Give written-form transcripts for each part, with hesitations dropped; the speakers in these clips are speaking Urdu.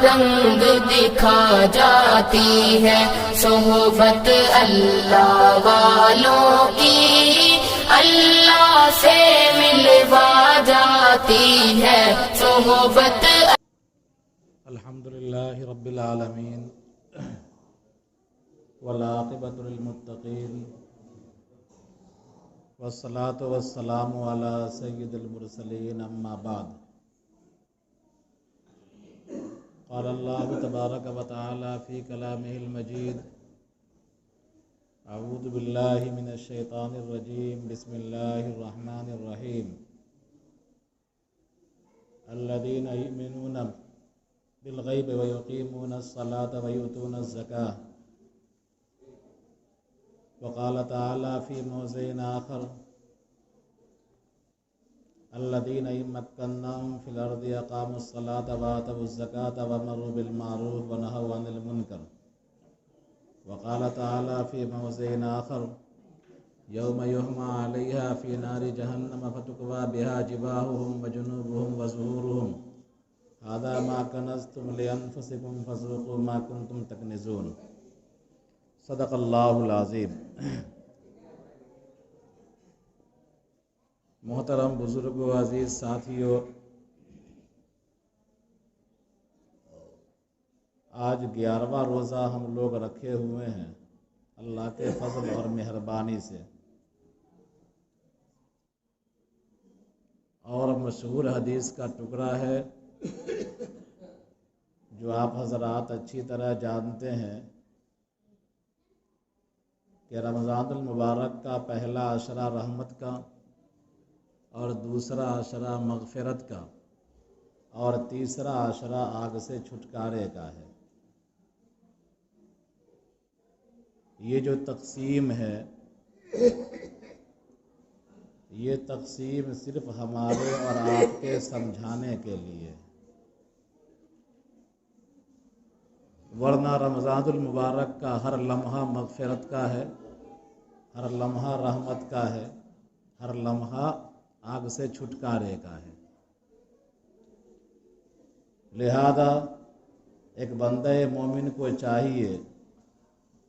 رنگ دکھا جاتی ہے صحبت اللہ والوں کی، اللہ سے ملوا جاتی ہے صحبت۔ الحمدللہ رب العالمین والعاقبۃ للمتقین والصلاة والسلام علی سید المرسلین، اما بعد۔ قال اللہ تبارک و تعالی فی کلامہ المجید، اعوذ باللہ من الشیطان الرجیم، بسم اللہ الرحمن الرحیم۔ الذین یؤمنون بالغیب ویقیمون الصلاة ویؤتون الزکاة۔ وقال تعالی فی موضع آخر، الذین مکناہم فی الارض اقاموا الصلاة وآتوا الزکاة وامروا بالمعروف ونہوا عن المنکر۔ وقال تعالی فی موضع آخر، یوم یحمى علیہا فی نار جہنم فتکوی بہا جباہہم وجنوبہم وظہورہم ھذا ما کنزتم لانفسکم فذوقوا ما کنتم تکنزون۔ صدق اللہ العظیم۔ محترم بزرگوں، عزیز ساتھیوں، آج 11واں روزہ ہم لوگ رکھے ہوئے ہیں اللہ کے فضل اور مہربانی سے، اور مشہور حدیث کا ٹکڑا ہے جو آپ حضرات اچھی طرح جانتے ہیں کہ رمضان المبارک کا پہلا عشرہ رحمت کا اور دوسرا عشرہ مغفرت کا اور تیسرا عشرہ آگ سے چھٹکارے کا ہے۔ یہ جو تقسیم ہے، یہ تقسیم صرف ہمارے اور آپ کے سمجھانے کے لیے، ورنہ رمضان المبارک کا ہر لمحہ مغفرت کا ہے، ہر لمحہ رحمت کا ہے، ہر لمحہ آگ سے چھٹکارے کا ہے۔ لہذا ایک بندہ مومن کو چاہیے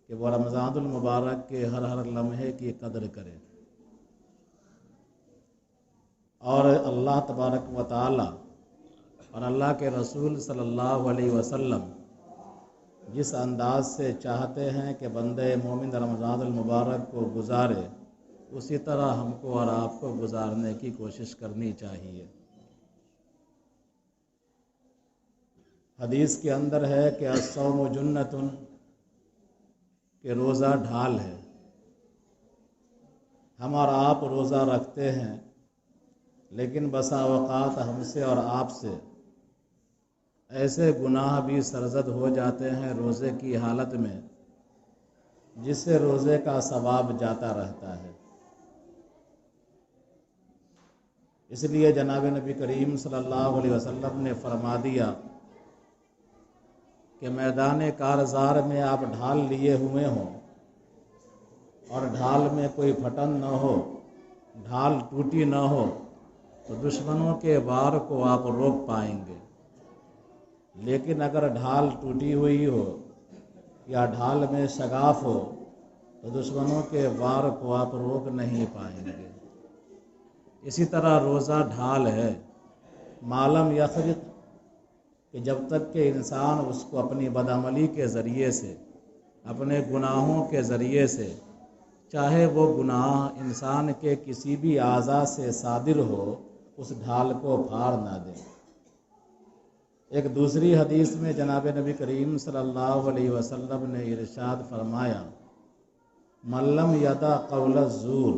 کہ وہ رمضان المبارک کے ہر لمحے کی قدر کرے، اور اللہ تبارک و تعالی اور اللہ کے رسول صلی اللہ علیہ وسلم جس انداز سے چاہتے ہیں کہ بندہ مومن رمضان المبارک کو گزارے، اسی طرح ہم کو اور آپ کو گزارنے کی کوشش کرنی چاہیے۔ حدیث کے اندر ہے کہ الصوم جنۃ، کہ روزہ ڈھال ہے۔ ہم اور آپ روزہ رکھتے ہیں، لیکن بسا اوقات ہم سے اور آپ سے ایسے گناہ بھی سرزد ہو جاتے ہیں روزے کی حالت میں، جس سے روزے کا ثواب جاتا رہتا ہے۔ اس لیے جناب نبی کریم صلی اللہ علیہ وسلم نے فرما دیا کہ میدان کارزار میں آپ ڈھال لیے ہوئے ہوں اور ڈھال میں کوئی پھٹن نہ ہو، ڈھال ٹوٹی نہ ہو، تو دشمنوں کے وار کو آپ روک پائیں گے۔ لیکن اگر ڈھال ٹوٹی ہوئی ہو یا ڈھال میں شگاف ہو تو دشمنوں کے وار کو آپ روک نہیں پائیں گے۔ اسی طرح روزہ ڈھال ہے، معلوم یخرق، کہ جب تک کہ انسان اس کو اپنی بدعملی کے ذریعے سے، اپنے گناہوں کے ذریعے سے، چاہے وہ گناہ انسان کے کسی بھی اعضاء سے صادر ہو، اس ڈھال کو پھاڑ نہ دے۔ ایک دوسری حدیث میں جناب نبی کریم صلی اللہ علیہ وسلم نے ارشاد فرمایا، من لم یدع قول الزور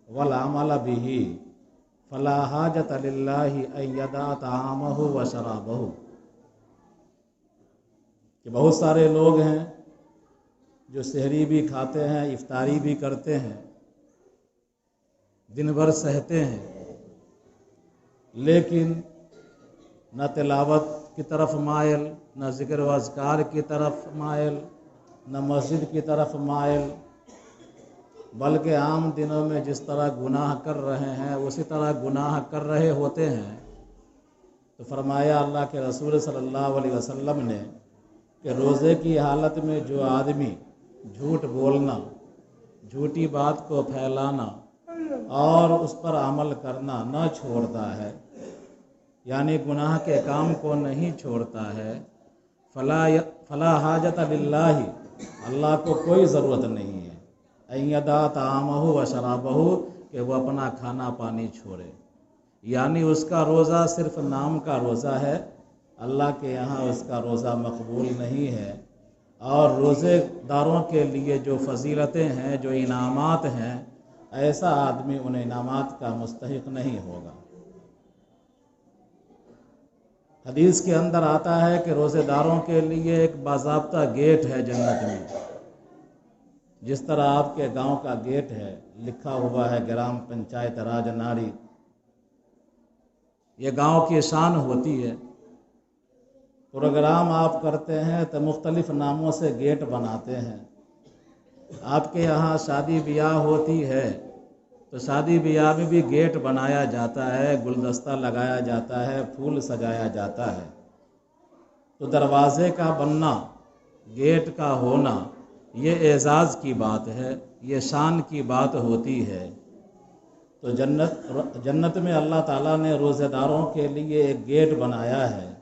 والعمل به فلا حاجت للہ ان یدع طعامہ و شرابہ، کہ بہت سارے لوگ ہیں جو سحری بھی کھاتے ہیں، افطاری بھی کرتے ہیں، دن بھر سہتے ہیں، لیکن نہ تلاوت کی طرف مائل، نہ ذکر و اذکار کی طرف مائل، نہ مسجد کی طرف مائل، بلکہ عام دنوں میں جس طرح گناہ کر رہے ہیں اسی طرح گناہ کر رہے ہوتے ہیں، تو فرمایا اللہ کے رسول صلی اللہ علیہ وسلم نے کہ روزے کی حالت میں جو آدمی جھوٹ بولنا، جھوٹی بات کو پھیلانا اور اس پر عمل کرنا نہ چھوڑتا ہے، یعنی گناہ کے کام کو نہیں چھوڑتا ہے، فلا حاجت للہ، اللہ کو کوئی ضرورت نہیں ہے ان یدع طعامہ و شرابہ، کہ وہ اپنا کھانا پانی چھوڑے، یعنی اس کا روزہ صرف نام کا روزہ ہے، اللہ کے یہاں اس کا روزہ مقبول نہیں ہے، اور روزے داروں کے لیے جو فضیلتیں ہیں، جو انعامات ہیں، ایسا آدمی ان انعامات کا مستحق نہیں ہوگا۔ حدیث کے اندر آتا ہے کہ روزے داروں کے لیے ایک باضابطہ گیٹ ہے جنت میں، جس طرح آپ کے گاؤں کا گیٹ ہے، لکھا ہوا ہے گرام پنچایت راج ناری، یہ گاؤں کی شان ہوتی ہے۔ پروگرام آپ کرتے ہیں تو مختلف ناموں سے گیٹ بناتے ہیں۔ آپ کے یہاں شادی بیاہ ہوتی ہے تو شادی بیاہ میں بھی گیٹ بنایا جاتا ہے، گلدستہ لگایا جاتا ہے، پھول سجایا جاتا ہے۔ تو دروازے کا بننا، گیٹ کا ہونا، یہ اعزاز کی بات ہے، یہ شان کی بات ہوتی ہے۔ تو جنت میں اللہ تعالیٰ نے روزے داروں کے لیے ایک گیٹ بنایا ہے،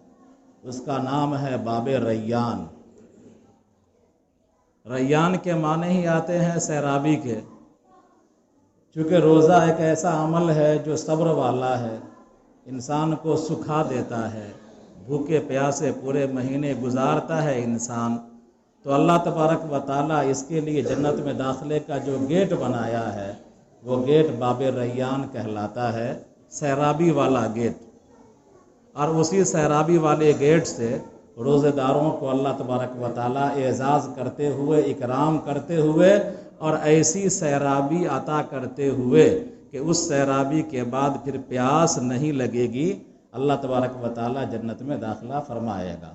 اس کا نام ہے باب ریان۔ ریان کے معنی ہی آتے ہیں سیرابی کے، چونکہ روزہ ایک ایسا عمل ہے جو صبر والا ہے، انسان کو سکھا دیتا ہے، بھوکے پیاسے پورے مہینے گزارتا ہے انسان، تو اللہ تبارک و تعالیٰ اس کے لیے جنت میں داخلے کا جو گیٹ بنایا ہے وہ گیٹ باب ریان کہلاتا ہے، سیرابی والا گیٹ۔ اور اسی سیرابی والے گیٹ سے روزے داروں کو اللہ تبارک و تعالیٰ اعزاز کرتے ہوئے، اکرام کرتے ہوئے، اور ایسی سیرابی عطا کرتے ہوئے کہ اس سیرابی کے بعد پھر پیاس نہیں لگے گی، اللہ تبارک و تعالیٰ جنت میں داخلہ فرمائے گا۔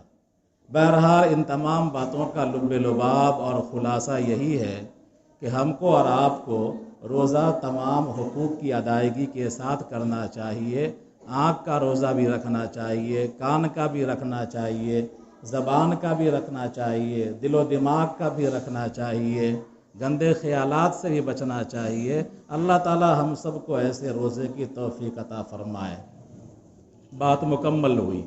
بہرحال ان تمام باتوں کا لب لباب اور خلاصہ یہی ہے کہ ہم کو اور آپ کو روزہ تمام حقوق کی ادائیگی کے ساتھ کرنا چاہیے۔ آنکھ کا روزہ بھی رکھنا چاہیے، کان کا بھی رکھنا چاہیے، زبان کا بھی رکھنا چاہیے، دل و دماغ کا بھی رکھنا چاہیے، گندے خیالات سے بھی بچنا چاہیے۔ اللہ تعالی ہم سب کو ایسے روزے کی توفیق عطا فرمائے۔ بات مکمل ہوئی۔